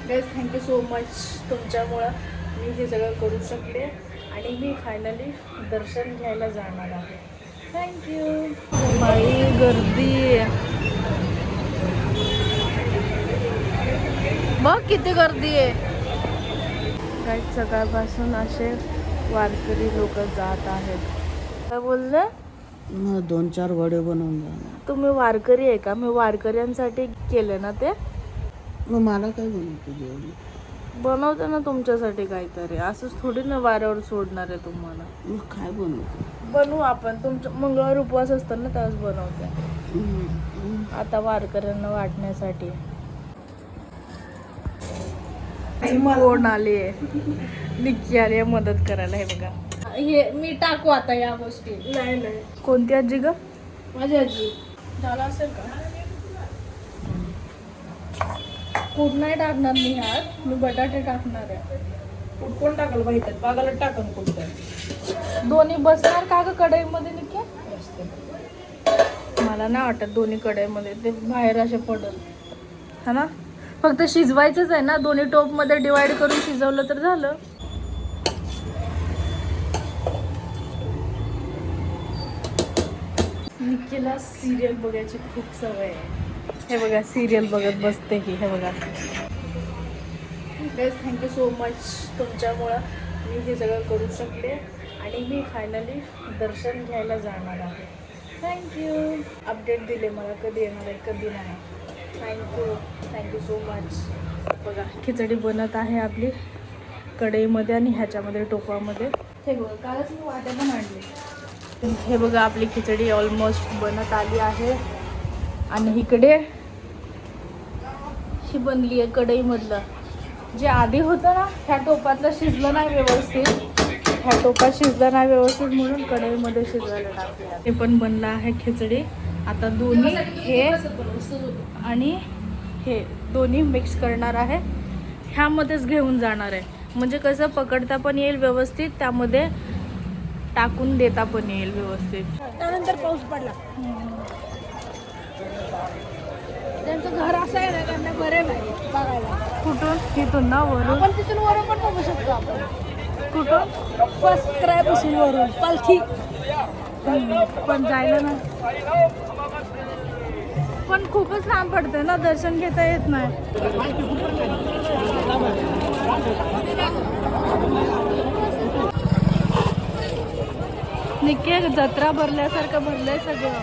Guys thank you so much. तुमच्यामुळं मी हे सगळं करू शकले आणि मी फायनली दर्शन घ्यायला जाणार आहे. थँक्यू. बाई गर्दी बघ किती गर्दी आहे. काही सकाळपासून असे वारकरी लोक जात आहेत. काय बोलले? 2-4 वडे बनवून जाणार. तुम्ही वारकरी आहे का? मी वारकऱ्यांसाठी केले ना ते. मग मला काय बनवतो जेवण? बनवते ना तुमच्यासाठी काहीतरी. असंच थोडी ना वाऱ्यावर सोडणार आहे तुम्हाला. मग काय बनवतो? बनवू आपण. तुमचं मंगळवार उपवास असतात ना त्यावेळेस बनवते. आता वारकऱ्यांना वाटण्यासाठी. कोण आले? निक्की आली मदत करायला. हे बघा, हे मी टाकू आता या गोष्टी. नाही नाही. कोणती आजी ग? माझी आजी. झाला असेल का? कूट नाही टाकणार मी ह्यात. मी बटाटे टाकणार आहे. कूट कोण टाकल माहिती? बागाला टाकन कूट. दोन्ही बसणार का ग कढईमध्ये निक्की? मला नाही वाटत दोन्ही कढईमध्ये. ते बाहेर असे पडल हा ना. फक्त शिजवायचंच आहे ना. दोन्ही टोप मध्ये डिवाइड करून शिजवलं तर झालं. निक्कीला सिरियल बघायची खूप सवय आहे. हे बघा सिरियल बघत बसते ही. हे बघा. Guys thank you so much. तुमच्यामुळं मी हे सगळं करू शकले आणि मी फायनली दर्शन घ्यायला जाणार आहे. थँक्यू. अपडेट दिले मला कधी येणार आहे कधी नाही. Thank you so much. बघा खिचडी बनत आहे आपली कढईमध्ये आणि ह्याच्यामध्ये टोपामध्ये. हे बघा कालच मी वाट्या पण आणली. हे बघा आपली खिचडी ऑलमोस्ट बनत आली आहे. आणि इकडे ही बनली आहे कढईमधलं. जे आधी होतं ना ह्या टोपातलं शिजलं नाही व्यवस्थित. ह्या टोपात शिजलं नाही व्यवस्थित म्हणून कढईमध्ये शिजवायला टाकलं. हे पण बनलं आहे खिचडी. आता दोन्ही हे आणि हे दोन्ही मिक्स करणार आहे. ह्यामध्येच घेऊन जाणार आहे. म्हणजे कसं पकडता पण येईल व्यवस्थित. त्यामध्ये टाकून देता पण येईल व्यवस्थित. त्यानंतर पाऊस पडला. त्यांचं घर असं आहे ना, त्यांना बरे नाही बघायला. कुठून? इथून ना वरून? आपण तिथून वरून पण बघू शकतो. आपण कुठून? फर्स्ट क्राय बसून वरून पालखी. पण जायला ना. पण खूपच लांब पडते ना. दर्शन घेता येत नाही. निक्की जत्रा भरल्यासारखं भरलंय सगळं.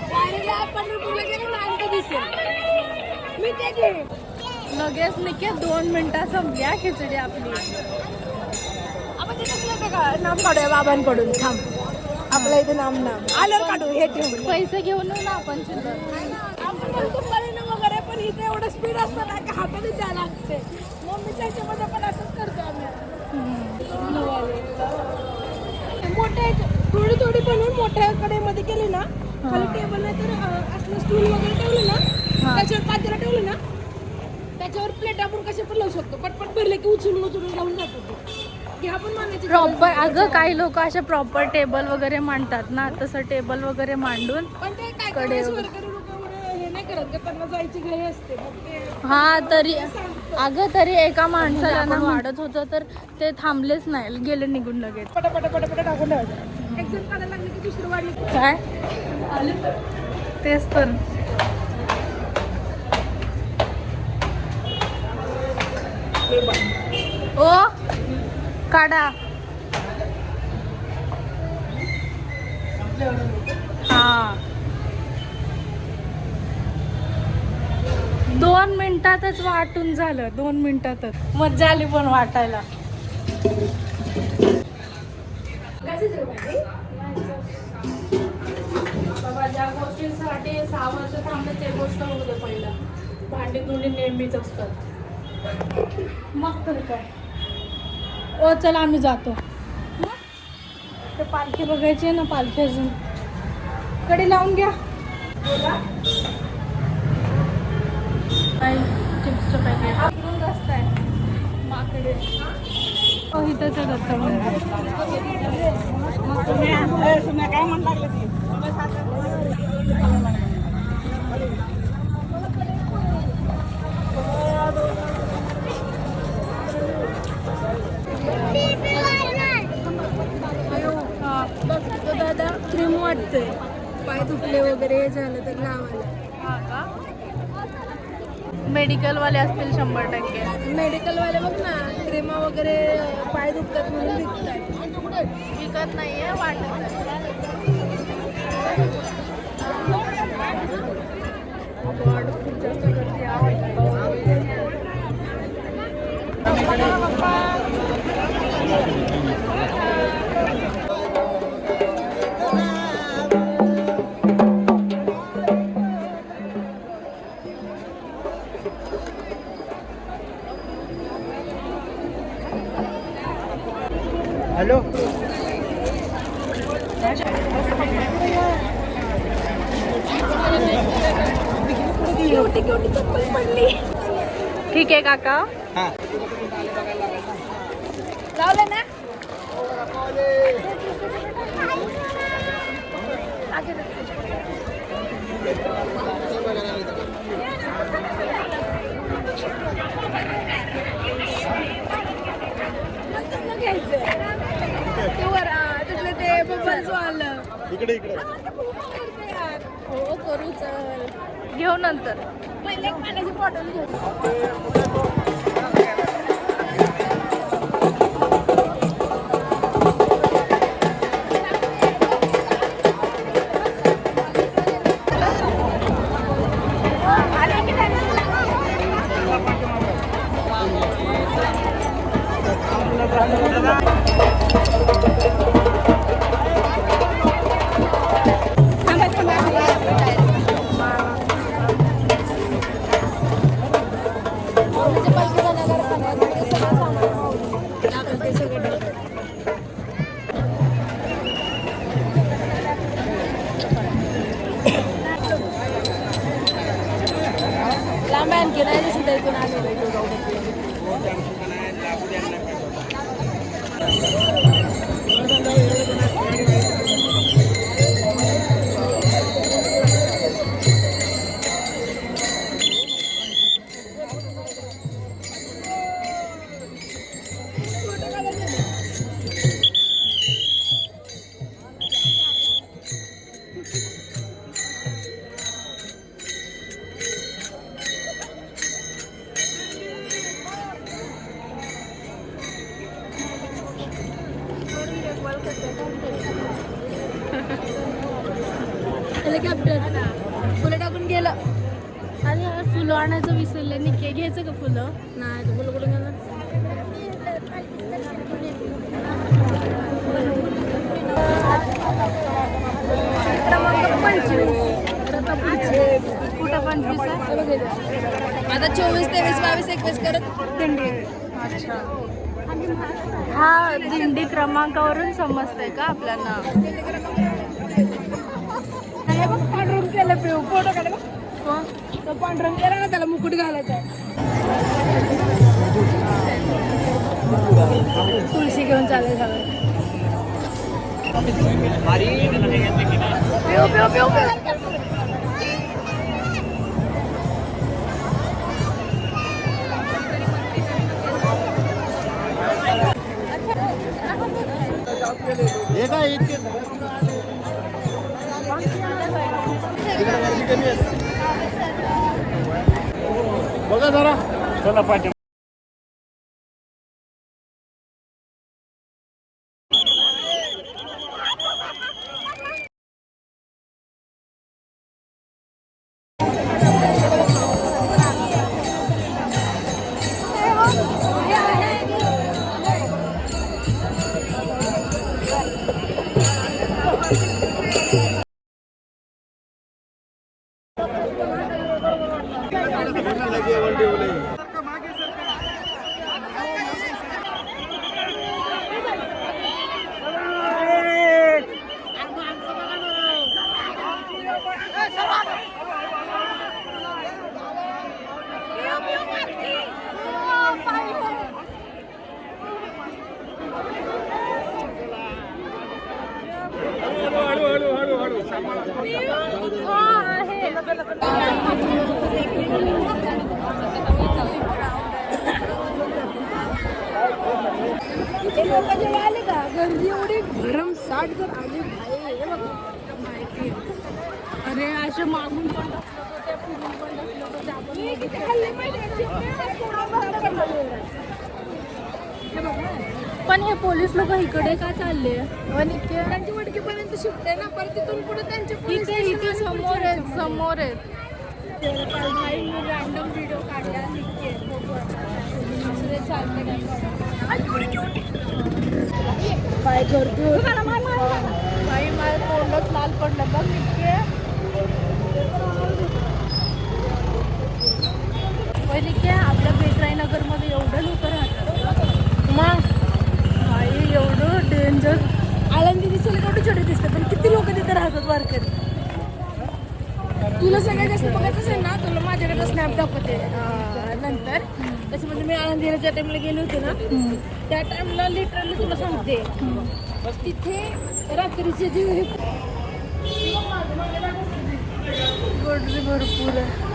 लगेच निक्की 2 मिनिटात संपली खिचडी आपली. आपण तिथे का नाम काढूया बाबांकडून. थांब आपल्या इथे नाम आल्यावर काढू. हे ठेवून पैसे घेऊन येऊ ना आपण चिल्लर. वगैरे पण इथे एवढं स्पीड असतं ना की हाताने द्यायला लागते. मम्मीच्या ह्याच्यामध्ये पण असंच करतो आम्ही. मोठ्या थोडी थोडी बनवून मोठ्या कढईमध्ये केली ना. खाली टेबल नाही तर असलं स्टूल वगैरे ठेवलं ना. त्याच्यावर पातेलं ठेवलं ना. त्याच्यावर प्लेट आपण कसे पण लावू शकतो. पटपट भरले की उचलून घेऊन जातो. घ्या पण मानायची प्रॉपर. अगं काही लोक असे प्रॉपर टेबल वगैरे मांडतात ना. तसं टेबल वगैरे मांडून पण ते काय काय सरकारी लोक हे नाही करत. त्यांना जायची घाई असते. हा तरी अगं तरी एका माणसाला ना वाढत होतं तर ते थांबलेच नाही. गेले निघून लगेच. पटापट टाकून ठेवायचं. एक जण काढायला लागले की दुसरं वाढली. काय तेच तर. ओ काढा. हा 2 मिनिटातच वाटून झालं. 2 मिनिटातच मज्जा आली पण वाटायला. बाबा ज्या गोष्टींसाठी 6 वर्ष थांबले ते गोष्ट होऊ दे. पहिला भांडी धुणी नेहमीच असतात. मग तर काय. ओ चला आम्ही जातो. ते पालखी बघायची आहे ना. पालखी अजून कडी लावून घ्या. चिप्सचं पॅकेट इकडून रस्ता आहे माकडे. इथंच आहे दत्त मंदिर. काय म्हणणार भेटतोय पाय दुखले वगैरे झालं तर लावायला. हा का? मेडिकलवाले असतील 100%. मेडिकलवाले बघ ना क्रीमा वगैरे पाय दुखतात म्हणून विकतात. विकत नाहीये, वाटत आहे. गॉड, खूप जास्त गर्दी आहे. हॅलो. केवढी चप्पल पडली. ठीक आहे काका. हां. लावलं ना. इकडे इकडे. हो करू चल. घेऊ नंतर. पहिले पाण्याची बॉटल घेऊ. लांब आणखी नाही दिसत इथून आलेलं. हेलिकॉप्टर फुलं टाकून गेलं. अरे फुलं आणायचं विसरले. निके घ्यायचं का फुलं? नाही तर फुलं कुठून गेलं. कुठं 25 आहे? आता 24, 23, 22, 21 करत दिंडी. अच्छा. हा दिंडी क्रमांकावरून समजतंय का आपल्याला? त्याला बघ पांढरंग केलं पिऊ. फोटो काढ बघ. तो पांढरंग केला ना त्याला मुकुट घालायचा. तुळशी घेऊन चालेल सगळं. पिऊ पिऊ पिऊ पिऊ. हे काय इतके तिकडे गर्दी कमी आहे. बघा जरा. चला पाठी. इथे लोक जेव्हा आले का गर्दी एवढी भरमसाठ जर आली भाई. हे बघ सीन. अरे असे मागून पण ढकलत होते, पुढून पण ढकलत होते. आपण पण हे पोलीस लोक इकडे का चालले? त्यांची वडकीपर्यंत शिफ्ट आहे ना, परत तिथून पुढे त्यांचे पोलीस इथे समोर आहेत, समोर आहेत. रॅन्डम व्हिडिओ काढला निघते बघू आता चालते काय करतो बाई, माझ्या तोंडच लाल पडलं बघ निघते. पहिले काय आपल्या बेटराई नगरमध्ये एवढं लोक राहतात मग बाई, एवढं डेंजर. आळंदी दिसायला केवढी छोटी दिसते, पण किती लोक तिथे राहतात वारकरी. तुला सगळ्यात जास्त बघायचं असेल ना, तुला माझ्याकडे स्नॅप दाखवते नंतर. त्याच्यामध्ये मी आळंदीला ज्या टाइमला गेले होते ना, त्या टाइमला लिटरली तुला सांगते, तिथे रात्रीचे जे गर्दी भरपूर आहे.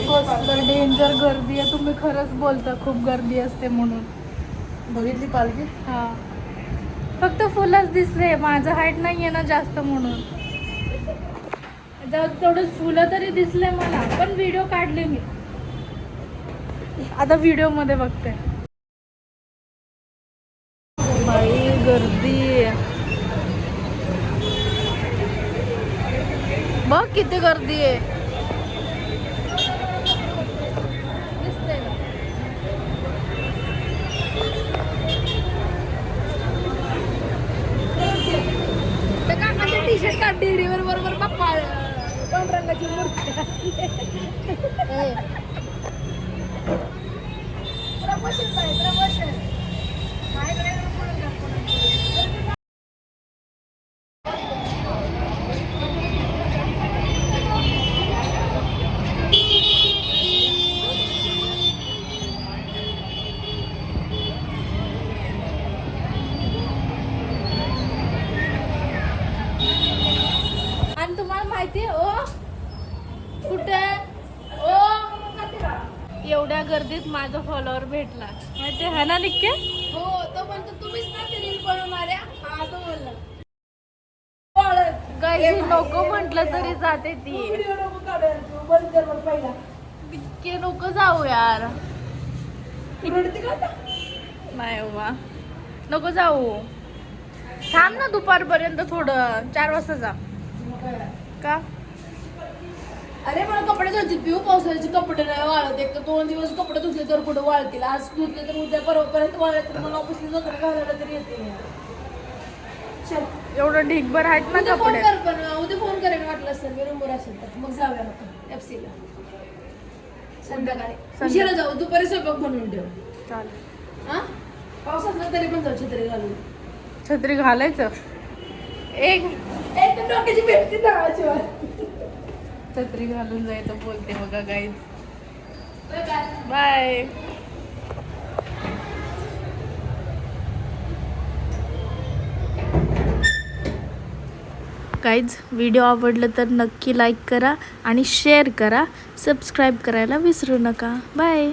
कसलं डेंजर गर्दी आहे. तुम्ही खरंच बोलता, खूप गर्दी असते म्हणून. बघितली पालखी? हा, फक्त फुलंच दिसले. माझं हाईट नाही आहे ना जास्त म्हणून. तेवढंच फुलं तरी दिसले मला, पण व्हिडिओ काढले मी. आता व्हिडिओ मध्ये बघते. बाई गर्दी बघ, किती गर्दी आहे. दिसतंय का? त्या काकाचे टी शर्ट काढ, डेअरीवर बरोबर बाप्पा पांढरंगाची मूर्ती. प्रमोशन पाहिजे, प्रमोशन. आणि तुम्हाला माहिती आहे ओ कुठे ओ एवढ्या गर्दीत माझा फॉलोअर भेटला माहिती आहे ना निक्के? हो, तो म्हणतो तुम्हीच ना ते रील बनवणाऱ्या. हा, तो बोलला. काही नको म्हटलं तरी जाते ती. व्हिडिओ नको काढायला तू, बंद कर मग पहिला. इतके नको जाऊ यार. रडते का आता? नाही बाबा, नको जाऊ. थांब ना दुपारपर्यंत, थोडं 4 वाजता जा. का? अरे मला कपडे धुतले पिऊ, पावसाळ्याचे कपडे नाही वाळत. एक तर 2 दिवस कपडे धुतले तर कुठे वाळतील. आज धुतले तर उद्या परवापर्यंत वाळले तर मग ऑफिसला जाताना घालायला तरी येते. चल, एवढं ढीगभर आहेत ना उद्या फोन कपडे. कर, पण उद्या फोन करेन वाटलं असेल मी रूमवर असेल तर. मग जाऊया आपण एफसीला संध्याकाळी. उशिरा जाऊ, दुपारी स्वयंपाक बनवून ठेव. चालेल. हा, पाऊस असला तरी पण जाऊ छत्री घालून. छत्री घालायचं एक एकदम डोक्याची भेटते दहाची वर. छत्री घालून जायचं बोलते बघा गाईज. बाय. गाईज, व्हिडिओ आवडलं तर नक्की लाईक करा आणि शेअर करा. सबस्क्राईब करायला विसरू नका. बाय.